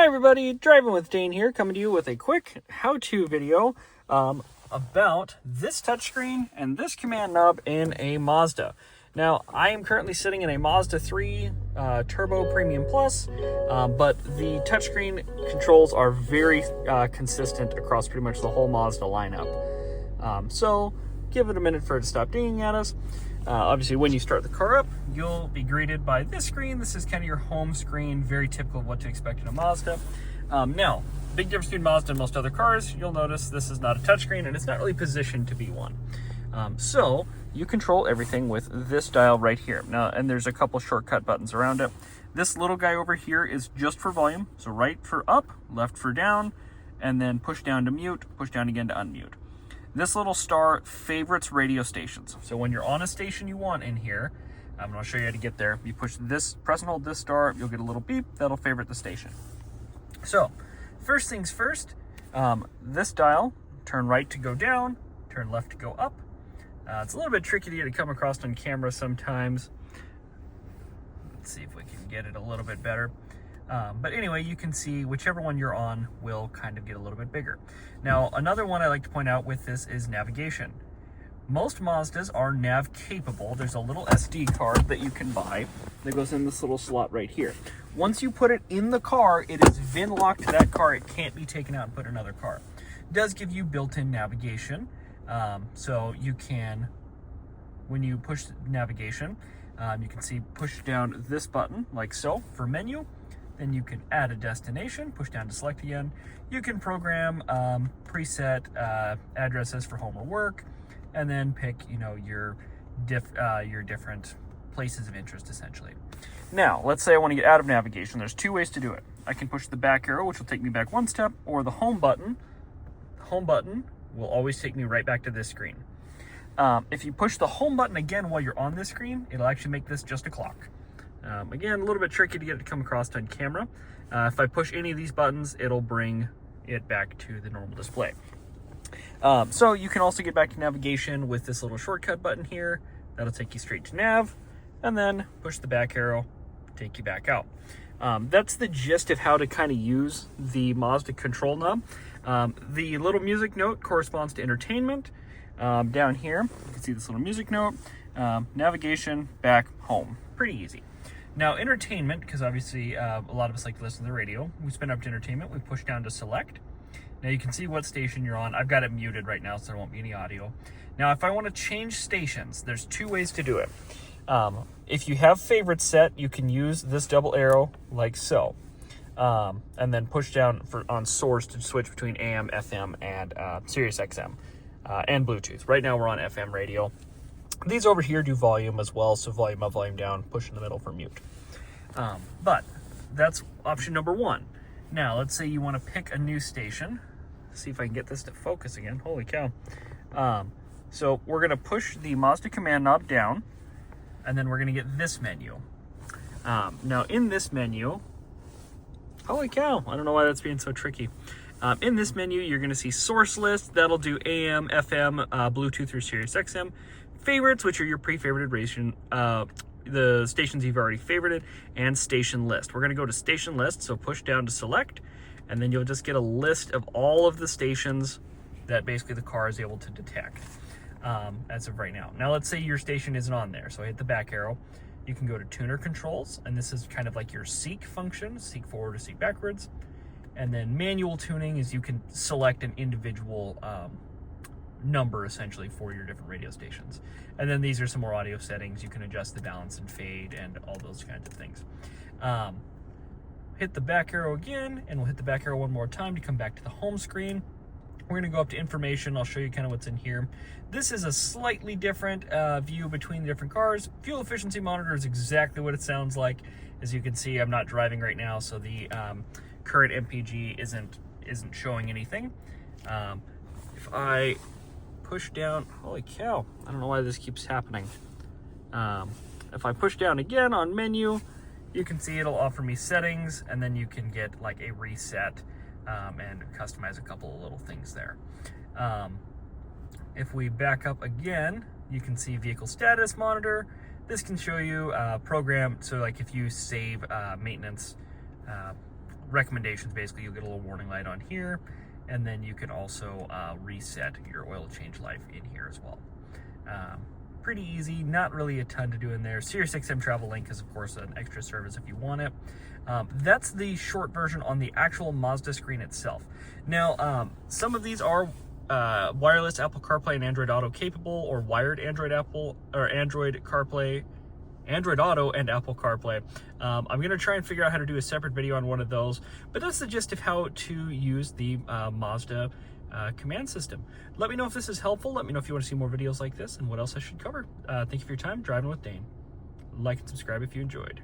Hi everybody, Driving with Dane here, coming to you with a quick how-to video about this touchscreen and this command knob in a Mazda. Now, I am currently sitting in a Mazda 3 Turbo Premium Plus, but the touchscreen controls are very consistent across pretty much the whole Mazda lineup. So give it a minute for it to stop dinging at us. Obviously, when you start the car up, you'll be greeted by this screen. This is kind of your home screen, very typical of what to expect in a Mazda. Now, big difference between Mazda and most other cars, you'll notice this is not a touchscreen and it's not really positioned to be one. So you control everything with this dial right here. Now, and there's a couple shortcut buttons around it. This little guy over here is just for volume. So right for up, left for down, and then push down to mute, push down again to unmute. This little star favorites radio stations. So when you're on a station you want in here, I'm going to show you how to get there. You push this, press and hold this star, you'll get a little beep, that'll favorite the station. So, first things first, this dial, turn right to go down, turn left to go up. It's a little bit tricky to get it come across on camera sometimes. Let's see if we can get it a little bit better. But anyway, you can see whichever one you're on will kind of get a little bit bigger. Now, another one I like to point out with this is navigation. Most Mazdas are nav capable. There's a little SD card that you can buy that goes in this little slot right here. Once you put it in the car, it is VIN locked to that car. It can't be taken out and put in another car. It does give you built-in navigation. So you can, when you push navigation, you can see push down this button like so for menu. Then you can add a destination, push down to select again. You can program preset addresses for home or work, and then pick, your different places of interest essentially. Now, let's say I want to get out of navigation. There's two ways to do it. I can push the back arrow, which will take me back one step, or the home button. The home button will always take me right back to this screen. If you push the home button again while you're on this screen, it'll actually make this just a clock. Again, a little bit tricky to get it to come across on camera. If I push any of these buttons, it'll bring it back to the normal display. So you can also get back to navigation with this little shortcut button here. That'll take you straight to nav, and then push the back arrow, take you back out. That's the gist of how to kind of use the Mazda control knob. The little music note corresponds to entertainment. Down here, you can see this little music note, navigation, back, home. Pretty easy. Now, entertainment, because obviously a lot of us like to listen to the radio. We spin up to entertainment, we push down to select. Now you can see what station you're on. I've got it muted right now, so there won't be any audio. Now, if I want to change stations, there's two ways to do it. If you have favorites set, you can use this double arrow like so. And then push down on source to switch between AM, FM, and Sirius XM, and Bluetooth. Right now we're on FM radio. These over here do volume as well, so volume up, volume down, push in the middle for mute. But that's option number one. Now, let's say you want to pick a new station. See if I can get this to focus again. Holy cow. So we're going to push the Mazda command knob down, and then we're going to get this menu. Now, in this menu, holy cow, I don't know why that's being so tricky. In this menu, you're going to see source list. That'll do AM, FM, Bluetooth, or Sirius XM. Favorites, which are your pre-favorited the stations you've already favorited, and station list. We're going to go to station list, so push down to select, and then you'll just get a list of all of the stations that basically the car is able to detect as of right now. Now, let's say your station isn't on there, so I hit the back arrow. You can go to tuner controls, and this is kind of like your seek function, seek forward or seek backwards. And then manual tuning is you can select an individual number essentially for your different radio stations. And then these are some more audio settings. You can adjust the balance and fade and all those kinds of things. Hit the back arrow again, and we'll hit the back arrow one more time to come back to the home screen. We're going to go up to information. I'll show you kind of what's in here. This is a slightly different view between the different cars. Fuel efficiency monitor is exactly what it sounds like. As you can see, I'm not driving right now, so the current MPG isn't showing anything. If I push down, holy cow, I don't know why this keeps happening. If I push down again on menu, you can see it'll offer me settings, and then you can get like a reset and customize a couple of little things there. If we back up again, you can see vehicle status monitor. This can show you program, so like if you save maintenance recommendations. Basically, you'll get a little warning light on here, and then you can also reset your oil change life in here as well. Pretty easy, not really a ton to do in there. SiriusXM Travel Link is of course an extra service if you want it. That's the short version on the actual Mazda screen itself. Now, some of these are wireless Apple CarPlay and Android Auto capable, or wired Android Auto and Apple CarPlay. I'm going to try and figure out how to do a separate video on one of those, but that's the gist of how to use the Mazda command system. Let me know if this is helpful. Let me know if you want to see more videos like this and what else I should cover. Thank you for your time. Driving with Dane. Like and subscribe if you enjoyed.